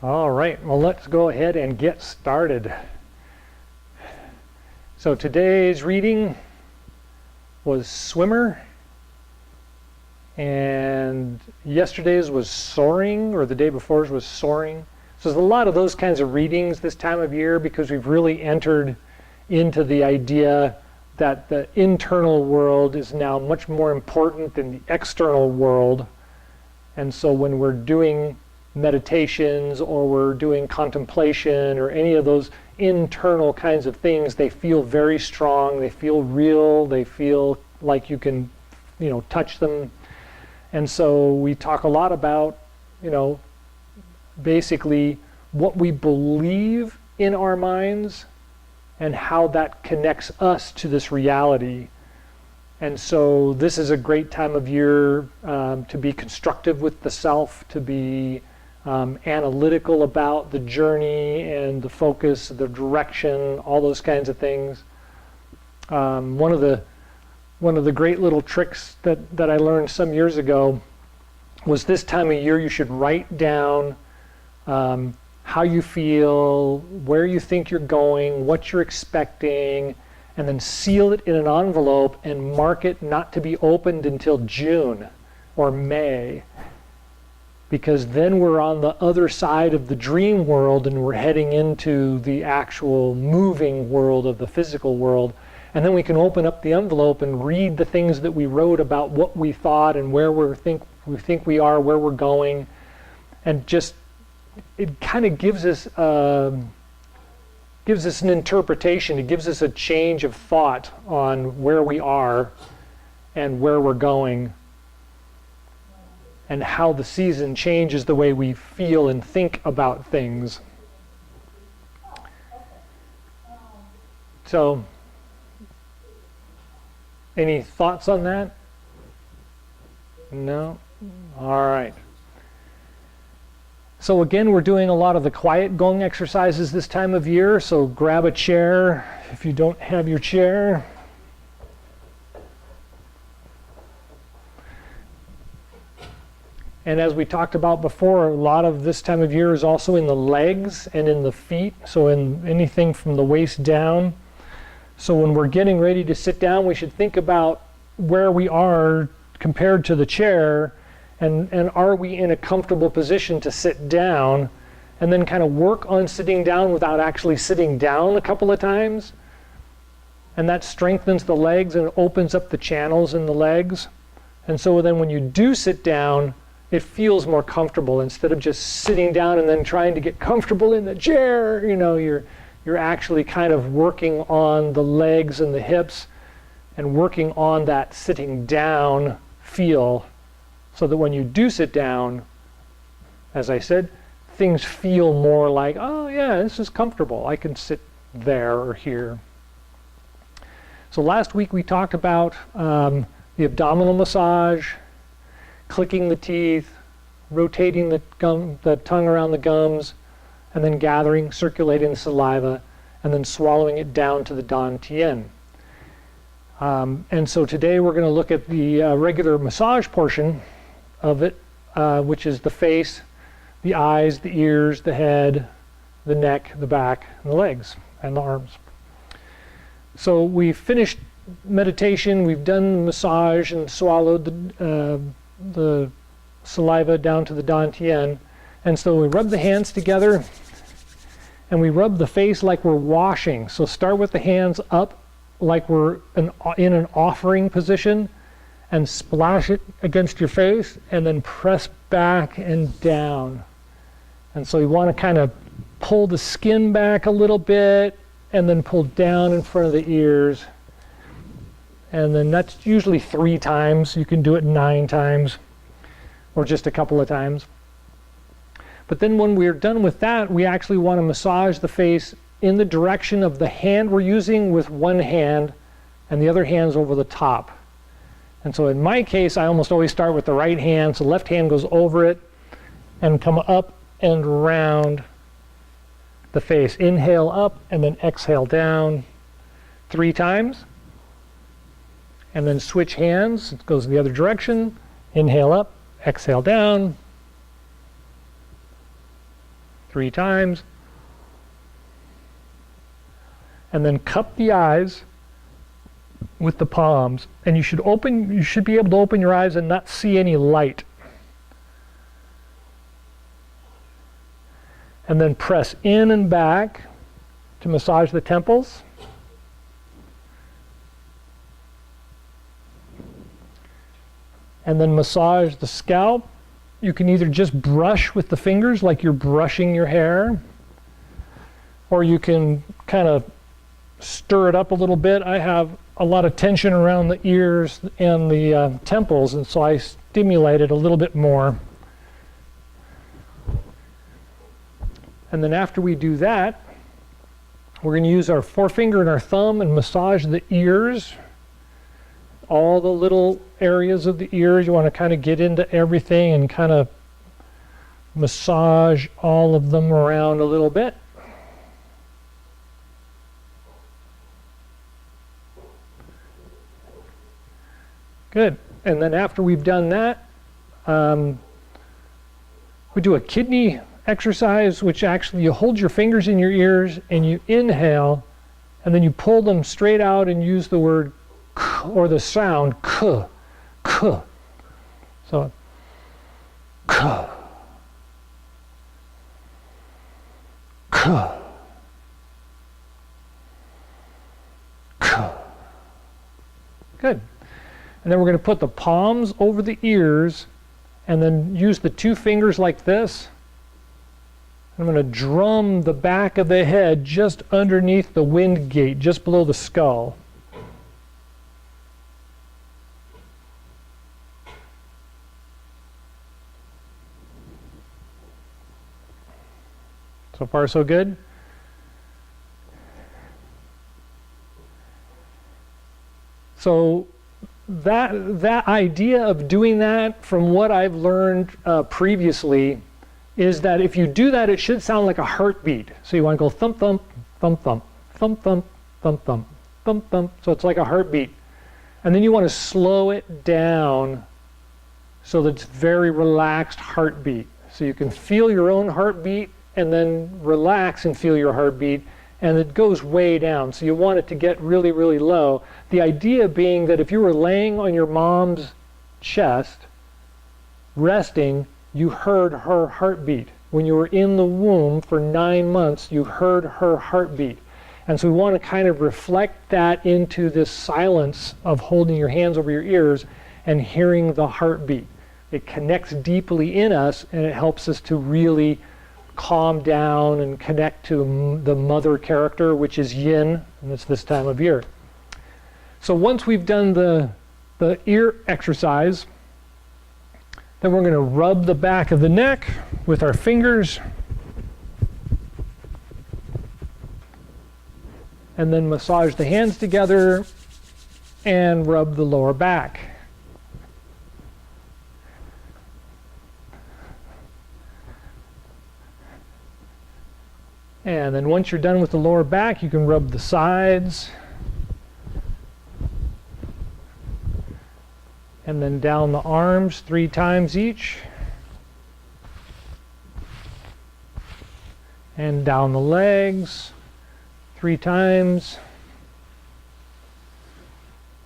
All right, well, let's go ahead and get started. So today's reading was Swimmer, and yesterday's was Soaring, or the day before's was Soaring. So there's a lot of those kinds of readings this time of year because we've really entered into the idea that the internal world is now much more important than the external world. And so when we're doing meditations or we're doing contemplation or any of those internal kinds of things, they feel very strong, they feel real, they feel like you can, touch them. And so we talk a lot about, basically what we believe in our minds and how that connects us to this reality. And so this is a great time of year to be constructive with the self, to be analytical about the journey and the focus, the direction, all those kinds of things. One of the great little tricks that I learned some years ago was this time of year you should write down how you feel, where you think you're going, what you're expecting, and then seal it in an envelope and mark it not to be opened until June or May. Because then we're on the other side of the dream world and we're heading into the actual moving world of the physical world. And then we can open up the envelope and read the things that we wrote about what we thought and where we think we are, where we're going. And just, it kind of gives us an interpretation. It gives us a change of thought on where we are and where we're going, and how the season changes the way we feel and think about things. So, any thoughts on that? No? All right. So again, we're doing a lot of the quiet Qigong exercises this time of year, so grab a chair if you don't have your chair. And as we talked about before, a lot of this time of year is also in the legs and in the feet, so in anything from the waist down. So when we're getting ready to sit down, we should think about where we are compared to the chair, and are we in a comfortable position to sit down, and then kind of work on sitting down without actually sitting down a couple of times. And that strengthens the legs and opens up the channels in the legs. And so then when you do sit down, it feels more comfortable instead of just sitting down and then trying to get comfortable in the chair. You're actually kind of working on the legs and the hips and working on that sitting down feel, so that when you do sit down, as I said, things feel more like, oh yeah, this is comfortable. I can sit there or here. So last week we talked about the abdominal massage, clicking the teeth, rotating the tongue around the gums, and then gathering, circulating the saliva, and then swallowing it down to the dantian. And so today we're going to look at the regular massage portion of it, which is the face, the eyes, the ears, the head, the neck, the back, and the legs, and the arms. So we finished meditation, we've done massage and swallowed the saliva down to the dantian, and so we rub the hands together and we rub the face like we're washing. So start with the hands up like we're in an offering position, and splash it against your face and then press back and down. And so you want to kind of pull the skin back a little bit and then pull down in front of the ears. And then that's usually 3 times. You can do it 9 times or just a couple of times. But then when we're done with that, we actually want to massage the face in the direction of the hand we're using with one hand, and the other hand's over the top. And so in my case, I almost always start with the right hand, so left hand goes over it and come up and round the face. Inhale up and then exhale down 3 times. And then switch hands, it goes in the other direction. Inhale up, exhale down. 3 times. And then cup the eyes with the palms, and you should be able to open your eyes and not see any light. And then press in and back to massage the temples. And then massage the scalp. You can either just brush with the fingers like you're brushing your hair, or you can kind of stir it up a little bit. I have a lot of tension around the ears and the temples, and so I stimulate it a little bit more. And then after we do that, we're going to use our forefinger and our thumb and massage the ears. All the little areas of the ears, you want to kind of get into everything and kind of massage all of them around a little bit. Good. And then after we've done that, we do a kidney exercise, which actually you hold your fingers in your ears and you inhale, and then you pull them straight out and use the word k, or the sound k, k. So k, k, k. Good. And then we're going to put the palms over the ears and then use the 2 fingers like this. I'm going to drum the back of the head just underneath the wind gate, just below the skull. So far, so good? So that idea of doing that, from what I've learned previously, is that if you do that, it should sound like a heartbeat. So you want to go thump, thump, thump, thump, thump, thump, thump, thump, thump, thump. So it's like a heartbeat. And then you want to slow it down so that it's very relaxed heartbeat. So you can feel your own heartbeat and then relax and feel your heartbeat, and it goes way down. So you want it to get really, really low. The idea being that if you were laying on your mom's chest, resting, you heard her heartbeat. When you were in the womb for 9 months, you heard her heartbeat. And so we want to kind of reflect that into this silence of holding your hands over your ears and hearing the heartbeat. It connects deeply in us, and it helps us to really calm down and connect to the mother character, which is yin, and it's this time of year. So once we've done the ear exercise, then we're going to rub the back of the neck with our fingers, and then massage the hands together and rub the lower back. And then once you're done with the lower back, you can rub the sides. And then down the arms 3 times each. And down the legs 3 times.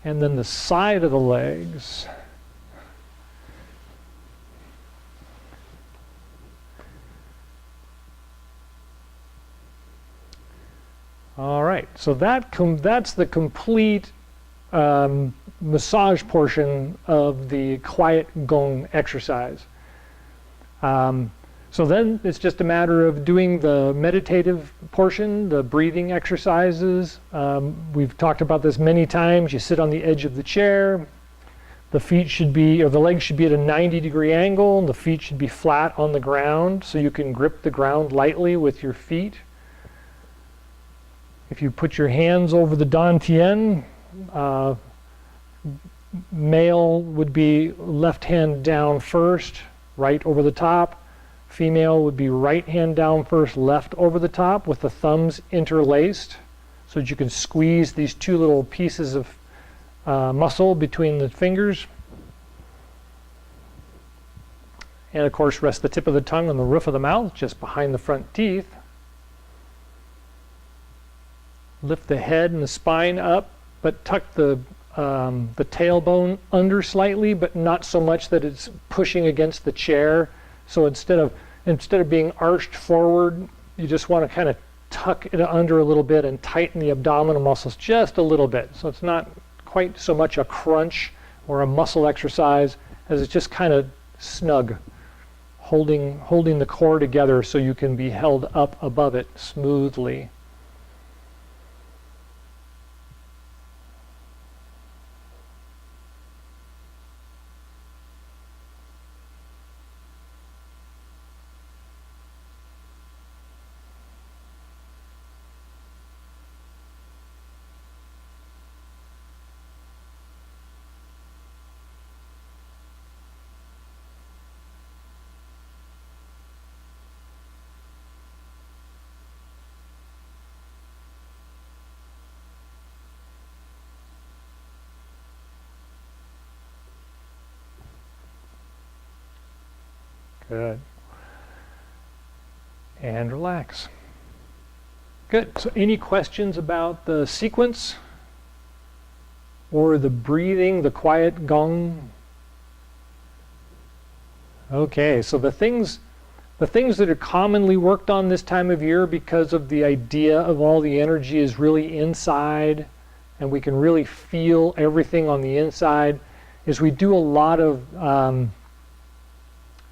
And then the side of the legs. All right, so that's the complete massage portion of the quiet gong exercise. So then it's just a matter of doing the meditative portion, the breathing exercises. We've talked about this many times. You sit on the edge of the chair. The feet should be, or the legs should be at a 90-degree angle, and the feet should be flat on the ground so you can grip the ground lightly with your feet. If you put your hands over the dantian, male would be left hand down first, right over the top. Female would be right hand down first, left over the top, with the thumbs interlaced so that you can squeeze these 2 little pieces of muscle between the fingers. And of course, rest the tip of the tongue on the roof of the mouth, just behind the front teeth. Lift the head and the spine up, but tuck the tailbone under slightly, but not so much that it's pushing against the chair. So instead of being arched forward, you just want to kind of tuck it under a little bit and tighten the abdominal muscles just a little bit. So it's not quite so much a crunch or a muscle exercise as it's just kind of snug, holding the core together so you can be held up above it smoothly. Good. And relax. Good. So any questions about the sequence or the breathing, the quiet gong? Okay, so the things that are commonly worked on this time of year, because of the idea of all the energy is really inside and we can really feel everything on the inside, is we do a lot of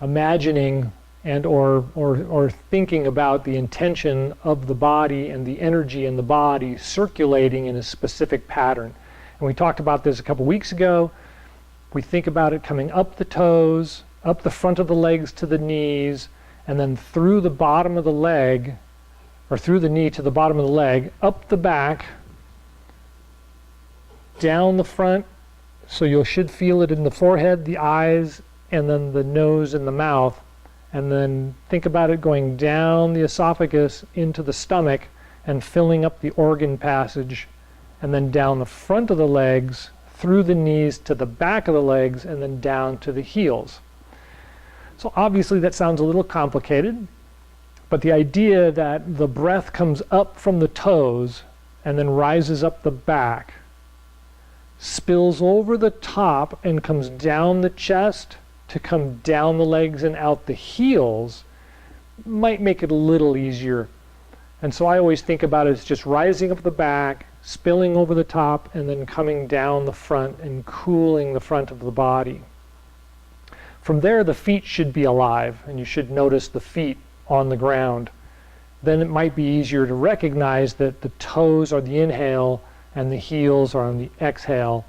imagining and or thinking about the intention of the body and the energy in the body circulating in a specific pattern. And we talked about this a couple weeks ago. We think about it coming up the toes, up the front of the legs to the knees, and then through the bottom of the leg, or through the knee to the bottom of the leg, up the back, down the front, so you should feel it in the forehead, the eyes, and then the nose and the mouth, and then think about it going down the esophagus into the stomach and filling up the organ passage, and then down the front of the legs, through the knees to the back of the legs, and then down to the heels. So obviously that sounds a little complicated, but the idea that the breath comes up from the toes and then rises up the back, spills over the top and comes down the chest to come down the legs and out the heels, might make it a little easier. And so I always think about it as just rising up the back, spilling over the top, and then coming down the front and cooling the front of the body. From there, the feet should be alive, and you should notice the feet on the ground. Then it might be easier to recognize that the toes are the inhale and the heels are on the exhale,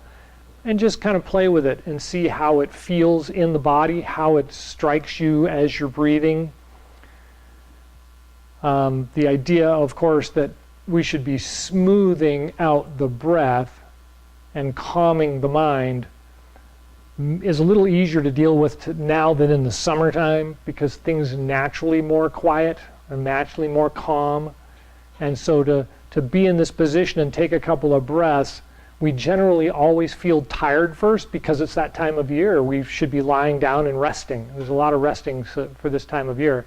and just kind of play with it and see how it feels in the body, how it strikes you as you're breathing. The idea, of course, that we should be smoothing out the breath and calming the mind is a little easier to deal with now than in the summertime, because things are naturally more quiet and naturally more calm. And so to be in this position and take a couple of breaths, we generally always feel tired first because it's that time of year. We should be lying down and resting. There's a lot of resting for this time of year.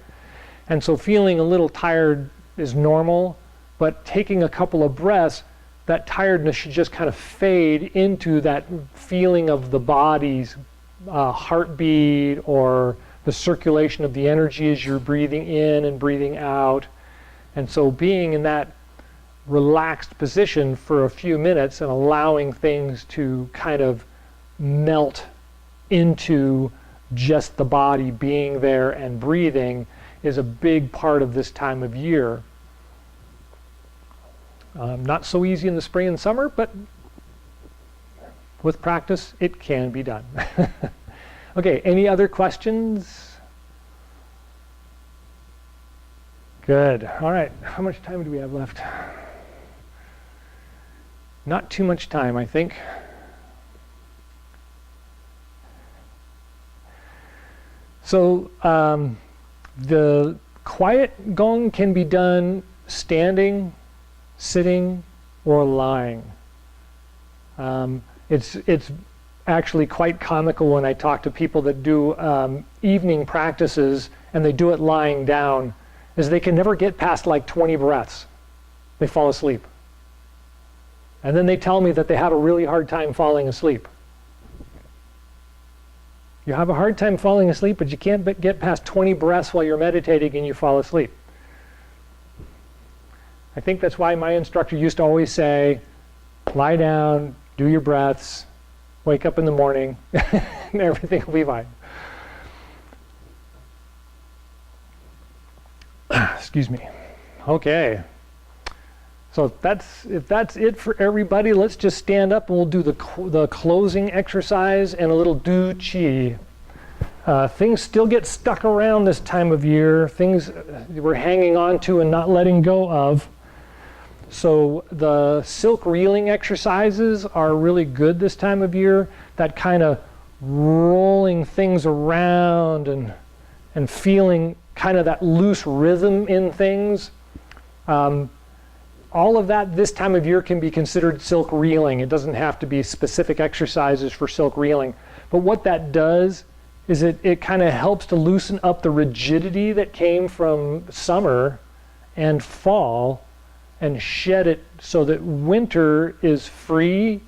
And so feeling a little tired is normal, but taking a couple of breaths, that tiredness should just kind of fade into that feeling of the body's heartbeat, or the circulation of the energy as you're breathing in and breathing out. And so being in that relaxed position for a few minutes and allowing things to kind of melt into just the body being there and breathing is a big part of this time of year. Not so easy in the spring and summer, but with practice it can be done. Okay, any other questions? Good. All right, how much time do we have left? Not too much time, I think. So the quiet gong can be done standing, sitting, or lying. It's actually quite comical when I talk to people that do evening practices and they do it lying down, is they can never get past like 20 breaths. They fall asleep. And then they tell me that they have a really hard time falling asleep. You have a hard time falling asleep, but you can't get past 20 breaths while you're meditating and you fall asleep. I think that's why my instructor used to always say, lie down, do your breaths, wake up in the morning, and everything will be fine. Excuse me. Okay. So if that's it for everybody, let's just stand up and we'll do the closing exercise and a little do chi. Things still get stuck around this time of year, things we're hanging on to and not letting go of. So the silk reeling exercises are really good this time of year. That kind of rolling things around and feeling kind of that loose rhythm in things. All of that this time of year can be considered silk reeling. It doesn't have to be specific exercises for silk reeling. But what that does is it kind of helps to loosen up the rigidity that came from summer and fall and shed it so that winter is free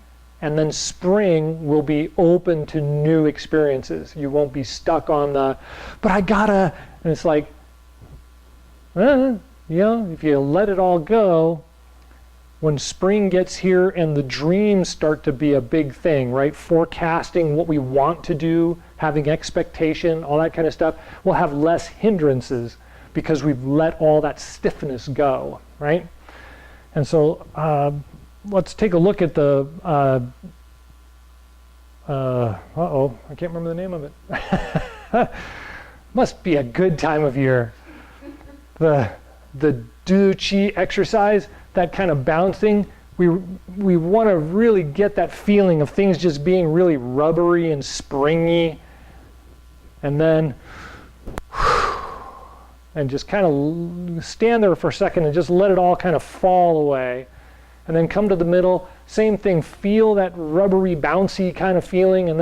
and then spring will be open to new experiences. You won't be stuck on the, but I gotta, and it's like, you know, if you let it all go, when spring gets here and the dreams start to be a big thing, right? Forecasting what we want to do, having expectation, all that kind of stuff, we'll have less hindrances because we've let all that stiffness go, right? And so let's take a look at the, I can't remember the name of it. Must be a good time of year. The do chi exercise, that kind of bouncing, we want to really get that feeling of things just being really rubbery and springy, and then and just kind of stand there for a second and just let it all kind of fall away, and then come to the middle, same thing, feel that rubbery bouncy kind of feeling, and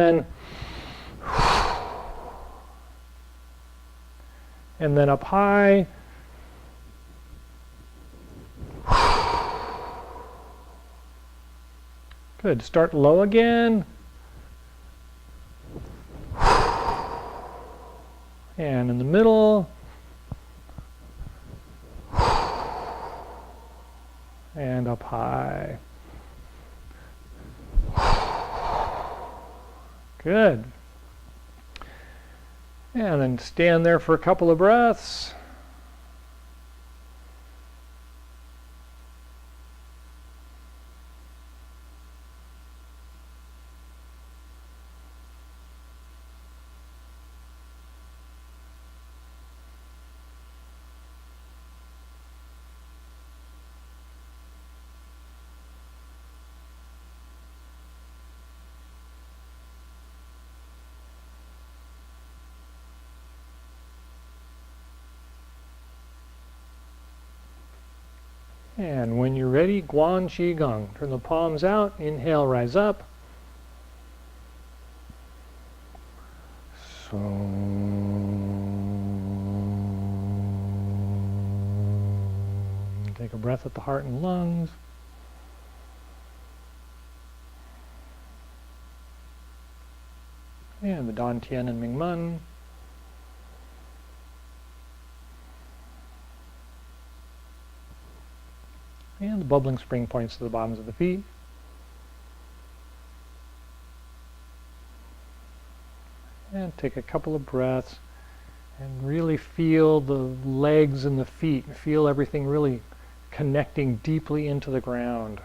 then up high. Good. Start low again. And in the middle. And up high. Good. And then stand there for a couple of breaths. And when you're ready, Guan Chi Gung. Turn the palms out, inhale, rise up. So take a breath at the heart and lungs. And the Dan Tian and Ming Men. And the bubbling spring points to the bottoms of the feet. And take a couple of breaths and really feel the legs and the feet. Feel everything really connecting deeply into the ground.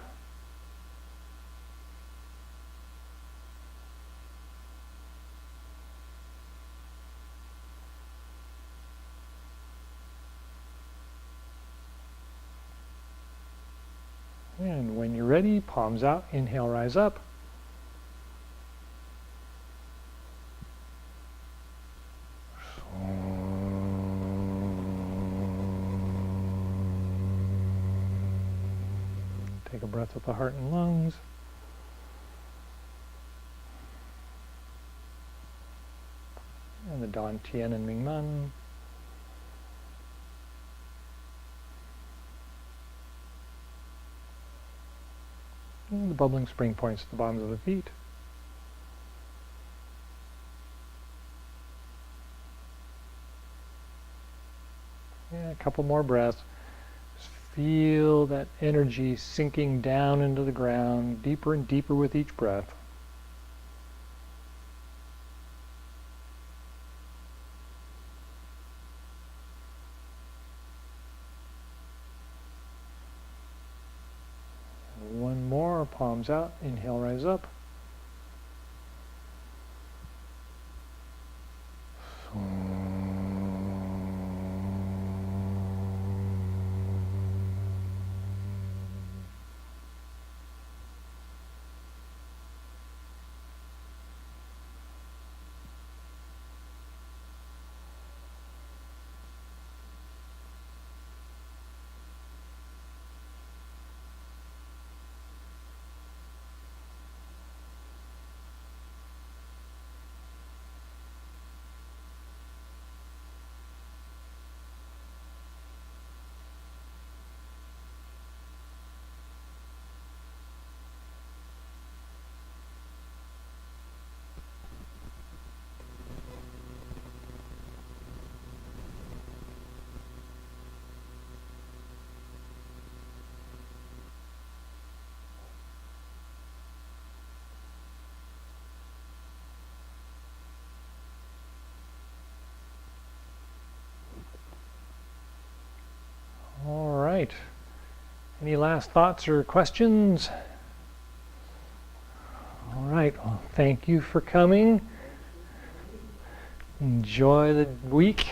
And when you're ready, palms out, inhale, rise up. Take a breath with the heart and lungs. and the Dan Tian and Ming Man. And the bubbling spring points at the bottoms of the feet. Yeah, a couple more breaths. Just feel that energy sinking down into the ground, deeper and deeper with each breath. One more, palms out, inhale, rise up. All right. Any last thoughts or questions? All right. Well, thank you for coming. Enjoy the week.